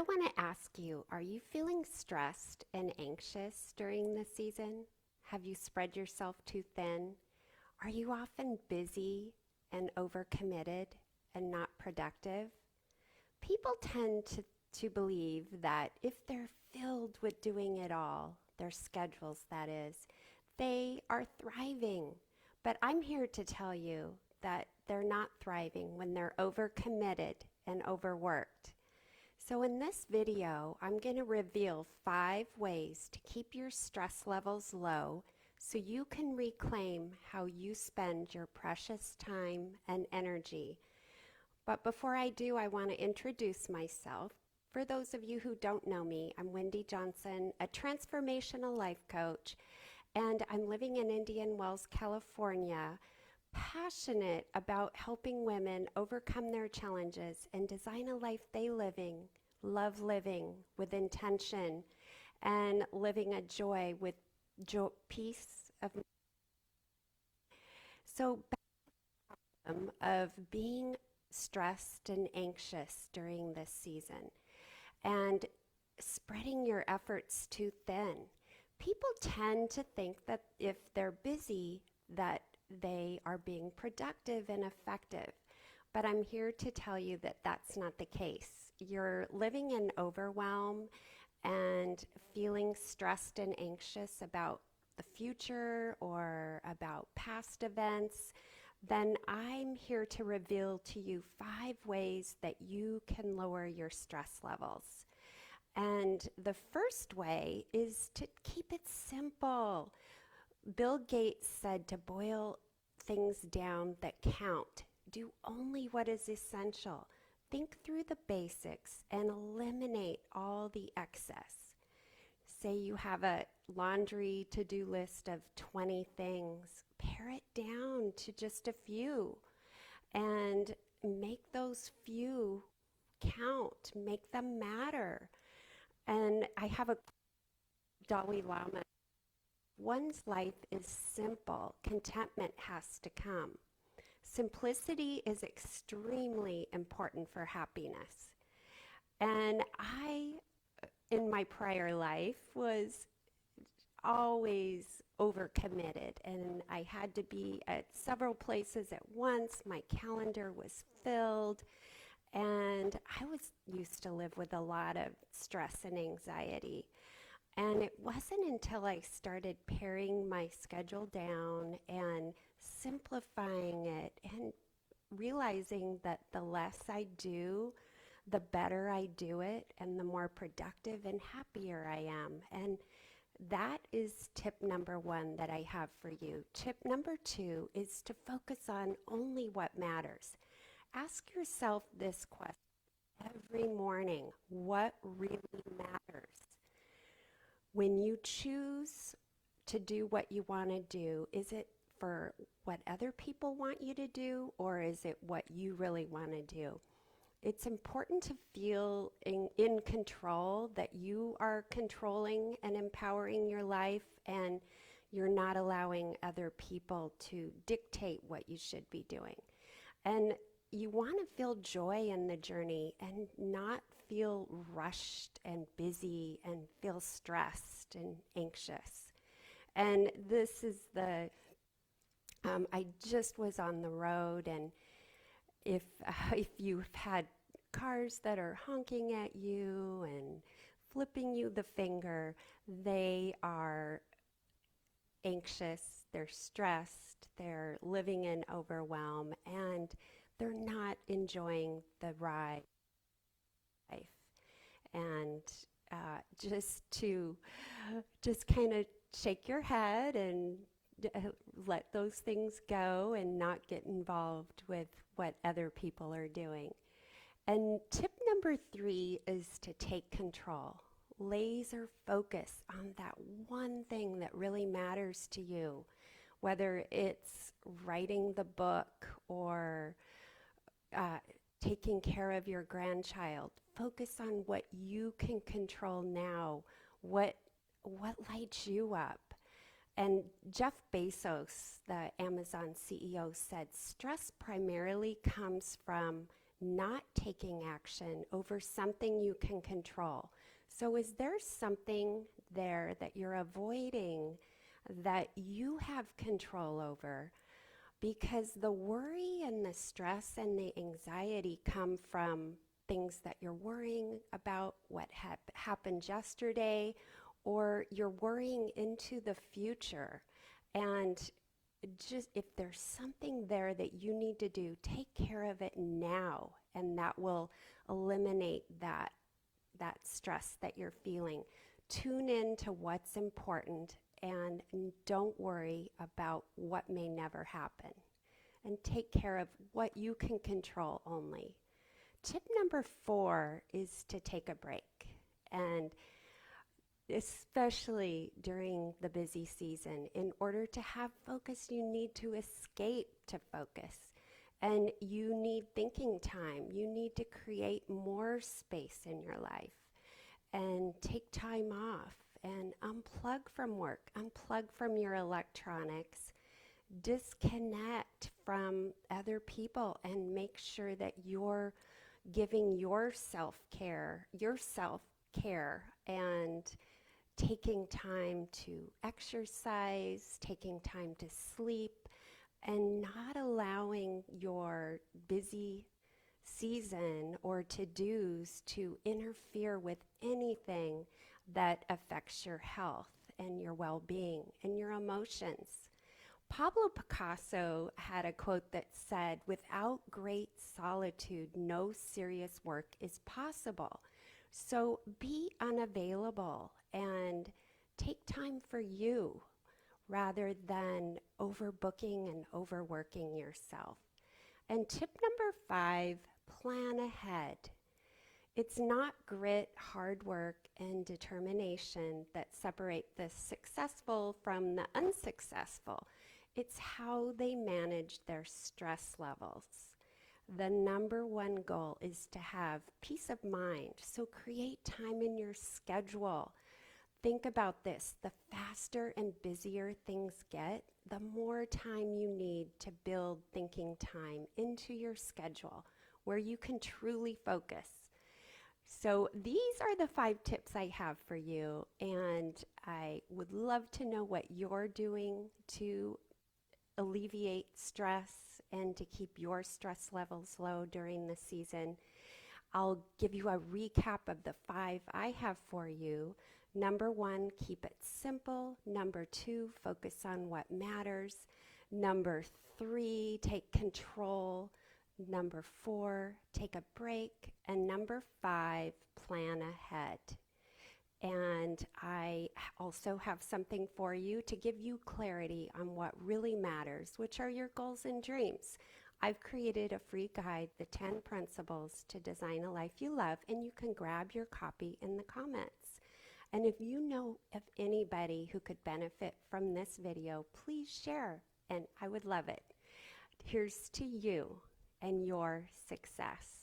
I want to ask you, are you feeling stressed and anxious during this season? Have you spread yourself too thin? Are you often busy and overcommitted and not productive? People tend to believe that if they're filled with doing it all, their schedules, that is, they are thriving. But I'm here to tell you that they're not thriving when they're overcommitted and overworked. So in this video, I'm going to reveal 5 ways to keep your stress levels low so you can reclaim how you spend your precious time and energy. But before I do, I want to introduce myself. For those of you who don't know me, I'm Wendy Johnson, a transformational life coach, and I'm living in Indian Wells, California, passionate about helping women overcome their challenges and design a life they love living with intention and living a joy with peace of. So of being stressed and anxious during this season and spreading your efforts too thin. People tend to think that if they're busy that they are being productive and effective. But I'm here to tell you that that's not the case. You're living in overwhelm and feeling stressed and anxious about the future or about past events, then I'm here to reveal to you 5 ways that you can lower your stress levels. And the first way is to keep it simple. Bill Gates said to boil things down that count. Do only what is essential. Think through the basics and eliminate all the excess. Say you have a laundry to-do list of 20 things. Pare it down to just a few and make those few count. Make them matter. And I have a Dalai Lama. One's life is simple. Contentment has to come. Simplicity is extremely important for happiness. And I, in my prior life, was always overcommitted, and I had to be at several places at once. My calendar was filled, and I was used to live with a lot of stress and anxiety. And it wasn't until I started paring my schedule down and simplifying it and realizing that the less I do, the better I do it and the more productive and happier I am. And that is tip number 1 that I have for you. Tip number 2 is to focus on only what matters. Ask yourself this question every morning: what really matters? When you choose to do what you want to do, is it for what other people want you to do, or is it what you really want to do? It's important to feel in control, that you are controlling and empowering your life, and you're not allowing other people to dictate what you should be doing. And you want to feel joy in the journey and not feel rushed and busy and feel stressed and anxious. And this is I just was on the road, and if you've had cars that are honking at you and flipping you the finger, they are anxious, they're stressed, they're living in overwhelm, and they're not enjoying the ride life. And just kind of shake your head and let those things go and not get involved with what other people are doing. And tip number 3 is to take control. Laser focus on that one thing that really matters to you, whether it's writing the book or taking care of your grandchild. Focus on what you can control now, what lights you up. And Jeff Bezos, the Amazon CEO, said stress primarily comes from not taking action over something you can control. So is there something there that you're avoiding that you have control over? Because the worry and the stress and the anxiety come from things that you're worrying about, what happened yesterday, or you're worrying into the future. And just if there's something there that you need to do, take care of it now, and that will eliminate that stress that you're feeling. Tune in to what's important and don't worry about what may never happen. And take care of what you can control only. Tip number 4 is to take a break. And especially during the busy season, in order to have focus, you need to escape to focus. And you need thinking time. You need to create more space in your life and take time off and unplug from work, unplug from your electronics, disconnect from other people, and make sure that you're giving yourself care and taking time to exercise, taking time to sleep, and not allowing your busy season or to-dos to interfere with anything that affects your health and your well-being and your emotions. Pablo Picasso had a quote that said, "Without great solitude, no serious work is possible." So be unavailable and take time for you rather than overbooking and overworking yourself. And tip number 5, plan ahead. It's not grit, hard work, and determination that separate the successful from the unsuccessful. It's how they manage their stress levels. The number one goal is to have peace of mind, so create time in your schedule. Think about this: the faster and busier things get, the more time you need to build thinking time into your schedule where you can truly focus. So these are the 5 tips I have for you, and I would love to know what you're doing to alleviate stress and to keep your stress levels low during the season. I'll give you a recap of the 5 I have for you. Number 1, keep it simple. Number 2, focus on what matters. Number 3, take control. Number 4, take a break. And number 5, plan ahead. And I also have something for you to give you clarity on what really matters, which are your goals and dreams. I've created a free guide, The 10 Principles to Design a Life You Love, and you can grab your copy in the comments. And if you know of anybody who could benefit from this video, please share, and I would love it. Here's to you and your success.